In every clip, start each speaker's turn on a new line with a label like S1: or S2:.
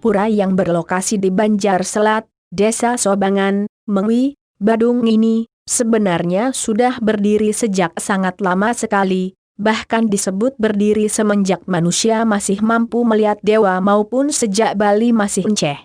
S1: pura yang berlokasi di Banjar Selat, Desa Sobangan, Mengwi, Badung ini, sebenarnya sudah berdiri sejak sangat lama sekali, bahkan disebut berdiri semenjak manusia masih mampu melihat dewa maupun sejak Bali masih enceh.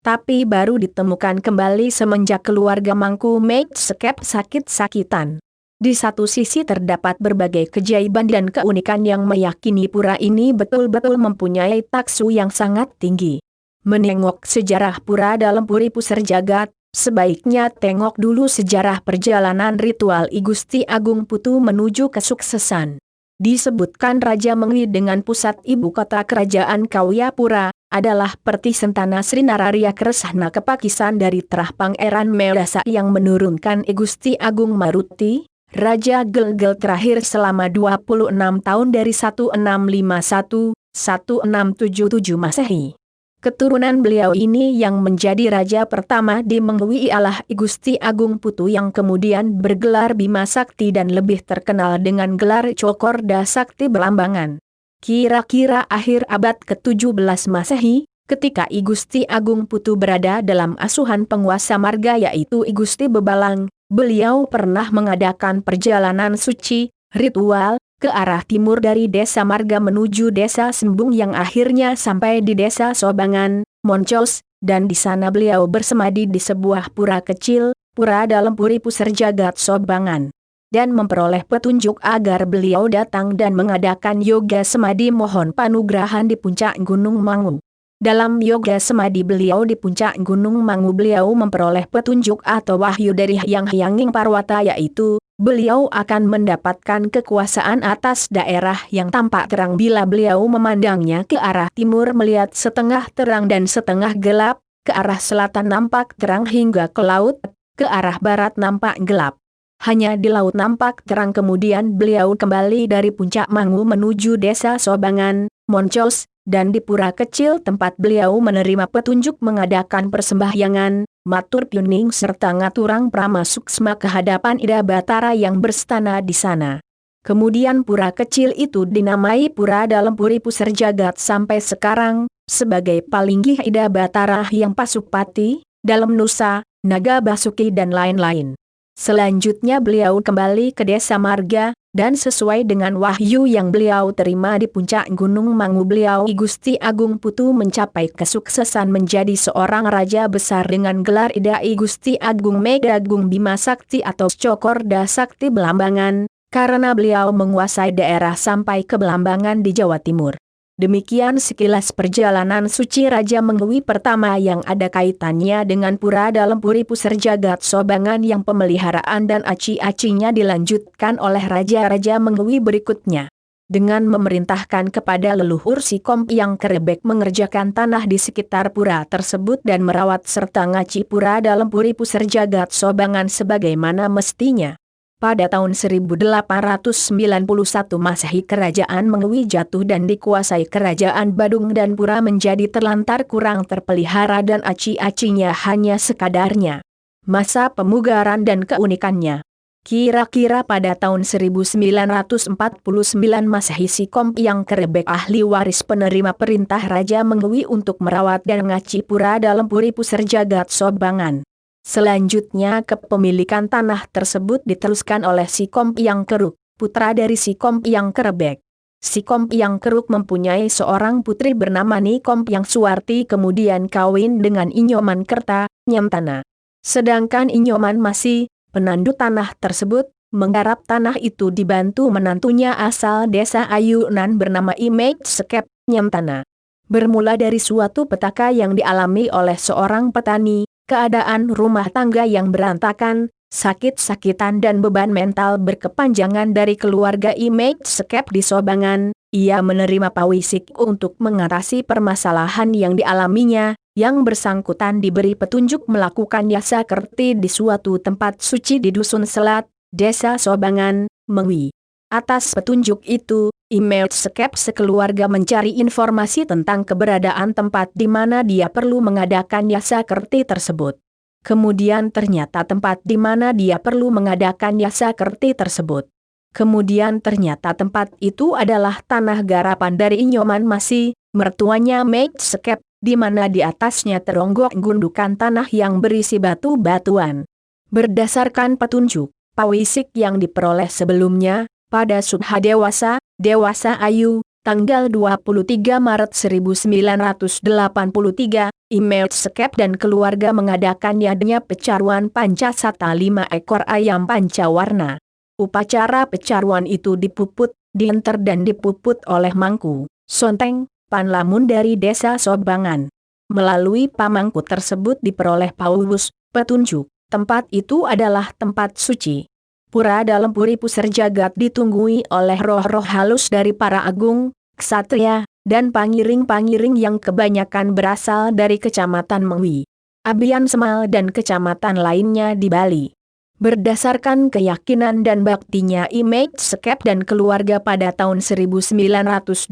S1: Tapi baru ditemukan kembali semenjak keluarga Mangku Mate Sekep sakit-sakitan. Di satu sisi terdapat berbagai keajaiban dan keunikan yang meyakini pura ini betul-betul mempunyai taksu yang sangat tinggi. Menengok sejarah pura dalam Puri Pusar Jagat, sebaiknya tengok dulu sejarah perjalanan ritual I Gusti Agung Putu menuju kesuksesan. Disebutkan Raja Mengwi dengan pusat ibu kota kerajaan Kawyapura adalah Perti Sentana Sri Nararia Kresna kepakisan dari terah Pangeran Medasa yang menurunkan I Gusti Agung Maruti, Raja Gelgel terakhir selama 26 tahun dari 1651-1677 Masehi. Keturunan beliau ini yang menjadi raja pertama di Mengwi ialah I Gusti Agung Putu yang kemudian bergelar Bima Sakti dan lebih terkenal dengan gelar Cokorda Sakti Belambangan. Kira-kira akhir abad ke-17 Masehi, ketika I Gusti Agung Putu berada dalam asuhan penguasa marga yaitu I Gusti Bebalang, beliau pernah mengadakan perjalanan suci, ritual, ke arah timur dari desa Marga menuju desa Sembung yang akhirnya sampai di desa Sobangan, Moncos, dan di sana beliau bersemadi di sebuah pura kecil, pura dalam Puri Pusar Jagat Sobangan. Dan memperoleh petunjuk agar beliau datang dan mengadakan yoga semadi mohon panugrahan di puncak Gunung Mangu. Dalam yoga semadi beliau di puncak Gunung Mangu beliau memperoleh petunjuk atau wahyu dari Hyang Hyanging Parwata yaitu, beliau akan mendapatkan kekuasaan atas daerah yang tampak terang bila beliau memandangnya ke arah timur melihat setengah terang dan setengah gelap, ke arah selatan nampak terang hingga ke laut, ke arah barat nampak gelap. Hanya di laut nampak terang kemudian beliau kembali dari puncak Mangu menuju desa Sobangan, Moncos, dan di pura kecil tempat beliau menerima petunjuk mengadakan persembahyangan, matur pyuning serta ngaturang pramasuksma ke hadapan Ida Batara yang berstana di sana. Kemudian pura kecil itu dinamai pura dalam Puri Pusar Jagat sampai sekarang, sebagai Palinggih Ida Batara yang Pasupati, dalam Nusa, Naga Basuki dan lain-lain. Selanjutnya beliau kembali ke desa Marga, dan sesuai dengan wahyu yang beliau terima di puncak Gunung Mangu beliau I Gusti Agung Putu mencapai kesuksesan menjadi seorang raja besar dengan gelar Ida I Gusti Agung Mega Agung Bima Sakti atau Cokorda Sakti Belambangan, karena beliau menguasai daerah sampai ke Belambangan di Jawa Timur. Demikian sekilas perjalanan suci Raja Mengwi pertama yang ada kaitannya dengan pura dalam Puri Pusar Jagat Sobangan yang pemeliharaan dan aci-acinya dilanjutkan oleh Raja-Raja Mengwi berikutnya. Dengan memerintahkan kepada leluhur si Kompiang Kerebek mengerjakan tanah di sekitar pura tersebut dan merawat serta ngaci pura dalam Puri Pusar Jagat Sobangan sebagaimana mestinya. Pada tahun 1891 Masehi Kerajaan Mengwi jatuh dan dikuasai Kerajaan Badung dan pura menjadi terlantar kurang terpelihara dan aci-acinya hanya sekadarnya. Masa pemugaran dan keunikannya. Kira-kira pada tahun 1949 Masehi si Kompiang Kerebek ahli waris penerima perintah Raja Mengwi untuk merawat dan ngaci pura dalam Puri Pusar Jagat Sobangan. Selanjutnya kepemilikan tanah tersebut diteruskan oleh si Kompiang Keruk, putra dari si Kompiang Kerebek. Si Kompiang Keruk mempunyai seorang putri bernama Ni Kompiang Suwarti kemudian kawin dengan Inyoman Kerta, Nyamtana. Sedangkan Inyoman masih, penandu tanah tersebut, menggarap tanah itu dibantu menantunya asal desa Ayunan bernama Imet Sekep, Nyamtana. Bermula dari suatu petaka yang dialami oleh seorang petani, keadaan rumah tangga yang berantakan, sakit-sakitan dan beban mental berkepanjangan dari keluarga Imet Sekep di Sobangan, ia menerima pawisik untuk mengatasi permasalahan yang dialaminya, yang bersangkutan diberi petunjuk melakukan yasa kerti di suatu tempat suci di Dusun Selat, Desa Sobangan, Mengwi. Atas petunjuk itu, Imet Sekep sekeluarga mencari informasi tentang keberadaan tempat di mana dia perlu mengadakan yasa kerti tersebut. Kemudian ternyata tempat di mana dia perlu mengadakan yasa kerti tersebut. Kemudian ternyata tempat itu adalah tanah garapan dari Inyoman Masih, mertuanya Imet Sekep, di mana di atasnya teronggok gundukan tanah yang berisi batu-batuan. Berdasarkan petunjuk pawisik yang diperoleh sebelumnya, pada Sudha Dewasa, Dewasa Ayu, tanggal 23 Maret 1983, Image Skep dan keluarga mengadakan yadnya pecaruan pancasata 5 ekor ayam pancawarna. Upacara pecaruan itu dipuput, dienter dan dipuput oleh Mangku Sonteng, Panlamun dari desa Sobangan. Melalui pamangku tersebut diperoleh pauwus petunjuk, tempat itu adalah tempat suci. Pura dalam puri pusar jagat ditunggui oleh roh-roh halus dari para agung, ksatria, dan pangiring-pangiring yang kebanyakan berasal dari kecamatan Mengwi, Abian Semal dan kecamatan lainnya di Bali. Berdasarkan keyakinan dan baktinya Image Skep dan keluarga pada tahun 1987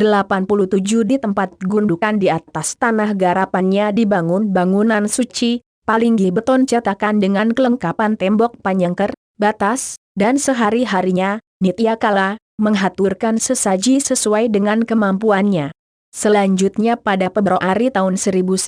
S1: di tempat gundukan di atas tanah garapannya dibangun bangunan suci, palinggi beton cetakan dengan kelengkapan tembok panyengker, batas, dan sehari-harinya, nityakala, menghaturkan sesaji sesuai dengan kemampuannya. Selanjutnya pada Februari tahun 1991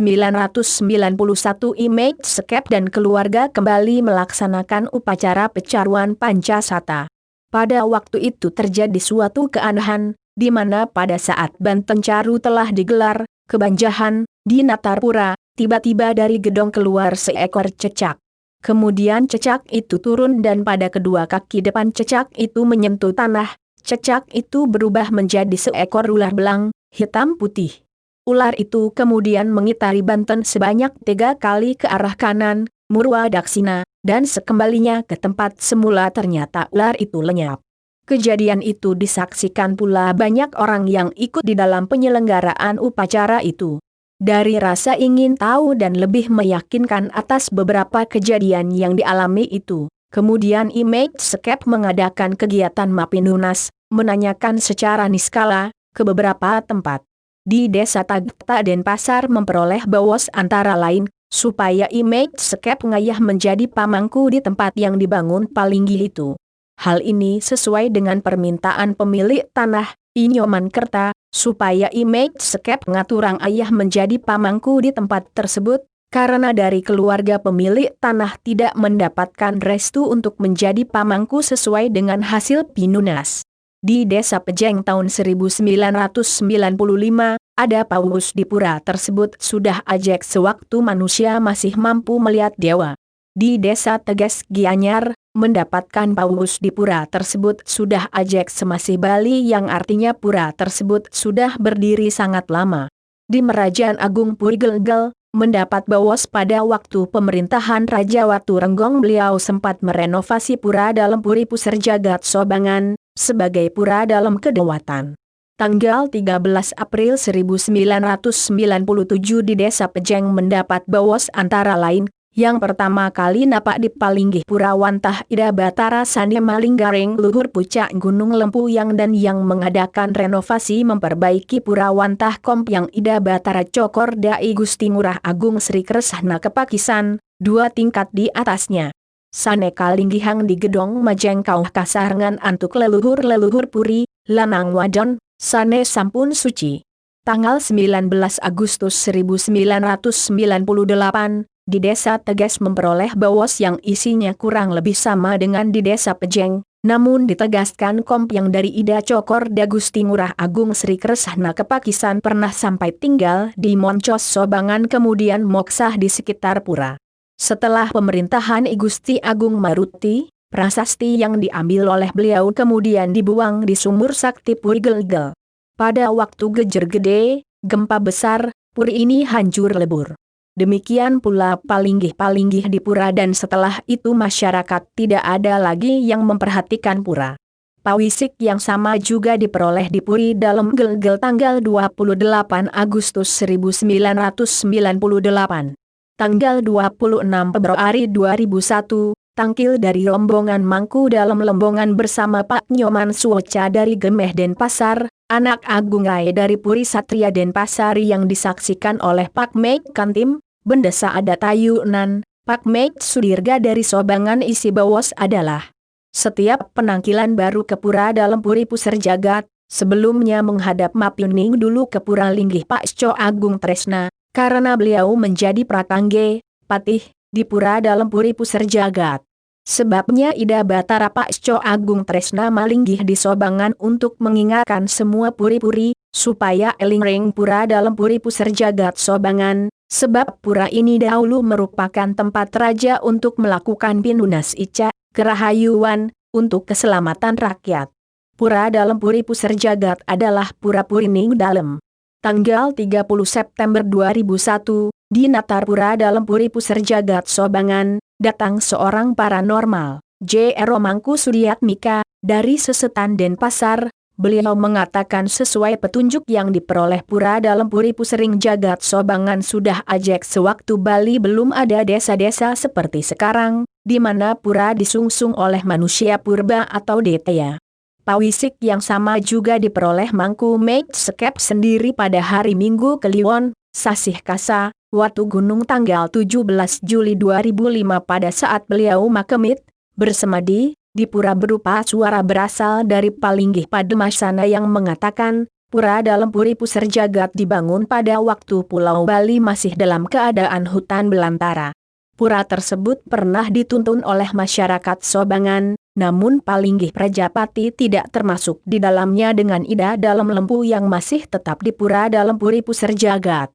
S1: Image Skep dan keluarga kembali melaksanakan upacara pecaruan pancasata. Pada waktu itu terjadi suatu keanehan, di mana pada saat Banten Caru telah digelar, kebanjahan, di Natarpura, tiba-tiba dari gedong keluar seekor cecak. Kemudian cecak itu turun dan pada kedua kaki depan cecak itu menyentuh tanah, cecak itu berubah menjadi seekor ular belang, hitam putih. Ular itu kemudian mengitari Banten sebanyak 3 kali ke arah kanan, Murwadaksina, dan sekembalinya ke tempat semula ternyata ular itu lenyap. Kejadian itu disaksikan pula banyak orang yang ikut di dalam penyelenggaraan upacara itu. Dari rasa ingin tahu dan lebih meyakinkan atas beberapa kejadian yang dialami itu, kemudian Image Skep mengadakan kegiatan Mapinunas, menanyakan secara niskala ke beberapa tempat di desa Tagta Denpasar memperoleh bawos antara lain, supaya Image Skep ngayah menjadi pamangku di tempat yang dibangun palinggi itu. Hal ini sesuai dengan permintaan pemilik tanah, Inyoman Kerta, supaya Image Skep ngaturang ayah menjadi pamangku di tempat tersebut, karena dari keluarga pemilik tanah tidak mendapatkan restu untuk menjadi pamangku sesuai dengan hasil pinunas. Di desa Pejeng tahun 1995, ada paus di pura tersebut sudah ajak sewaktu manusia masih mampu melihat dewa. Di desa Teges Gianyar, mendapatkan paus di pura tersebut sudah ajak semasih Bali yang artinya pura tersebut sudah berdiri sangat lama. Di Merajaan Agung Puri Gelgel, mendapat bawos pada waktu pemerintahan Raja Watu Renggong beliau sempat merenovasi pura dalam Puri Pusar Jagat Sobangan, sebagai pura dalam kedewatan. Tanggal 13 April 1997 di desa Pejeng mendapat bawos antara lain, yang pertama kali napak di Palinggi Pura Wantah Ida Batara Sane Malinggaring Luhur Pucak Gunung Lempu yang dan yang mengadakan renovasi memperbaiki Pura Wantah Komp yang Ida Batara Cokor Dai Gusti Ngurah Agung Sri Kresna Kepakisan, 2 tingkat di atasnya. Sane Kalinggihang di Gedong Majengkau Kasarengan antuk leluhur-leluhur Puri, Lanang Wadon, Sane Sampun Suci. Tanggal 19 Agustus 1998, di desa Teges memperoleh bawos yang isinya kurang lebih sama dengan di desa Pejeng, namun ditegaskan komp yang dari Ida Cokor Dagusti Ngurah Agung Sri Kresna Kepakisan pernah sampai tinggal di Moncos Sobangan kemudian moksah di sekitar pura. Setelah pemerintahan I Gusti Agung Maruti, prasasti yang diambil oleh beliau kemudian dibuang di sumur sakti Puri Gelgel. Pada waktu Gejer Gede, gempa besar, puri ini hancur lebur. Demikian pula palinggih-palinggih di pura dan setelah itu masyarakat tidak ada lagi yang memperhatikan pura. Pawisik yang sama juga diperoleh di Puri dalam Gelgel tanggal 28 Agustus 1998. Tanggal 26 Februari 2001, tangkil dari rombongan Mangku dalam Lembongan bersama Pak Nyoman Suoca dari Gemeh Denpasar, anak Agung Rai dari Puri Satria Denpasar yang disaksikan oleh Pak Mek Kantim, Bendesa Adat Ayunan, Pak Mek Sudirga dari Sobangan. Isi bawos adalah setiap penangkilan baru ke pura dalam Puri Pusar Jagat, sebelumnya menghadap Mapiuning dulu ke Pura Linggih Pak Sco Agung Tresna, karena beliau menjadi Pratangge, Patih, di Pura Dalem Puri Puser Jagat. Sebabnya Ida Batara Pasco Agung Tresna malinggih di Sobangan untuk mengingatkan semua puri-puri, supaya eling-ring Pura Dalem Puri Puser Jagat Sobangan, sebab pura ini dahulu merupakan tempat raja untuk melakukan pinunas ica, kerahayuan, untuk keselamatan rakyat. Pura Dalem Puri Puser Jagat adalah Pura Purining Dalem. Tanggal 30 September 2001, di Natar Pura Dalem Puri Puser Jagat Sobangan, datang seorang paranormal, J.R. Mangku Sudiatmika, dari Sesetan Denpasar. Beliau mengatakan sesuai petunjuk yang diperoleh Pura Dalem Puri Pusering Jagat Sobangan sudah ajak sewaktu Bali belum ada desa-desa seperti sekarang, di mana pura disungsung oleh manusia purba atau Detya. Pawisik yang sama juga diperoleh Mangku Mate Sekep sendiri pada hari Minggu Kliwon, Sasih Kasa, Watu Gunung tanggal 17 Juli 2005 pada saat beliau makemit, bersemadi, di pura berupa suara berasal dari Palinggih Pademasana yang mengatakan, Pura Dalem Puri Puser Jagat dibangun pada waktu Pulau Bali masih dalam keadaan hutan belantara. Pura tersebut pernah dituntun oleh masyarakat Sobangan, namun Palinggih Prajapati tidak termasuk di dalamnya dengan Ida Dalem Lempu yang masih tetap di Pura Dalem Puri Puser Jagat.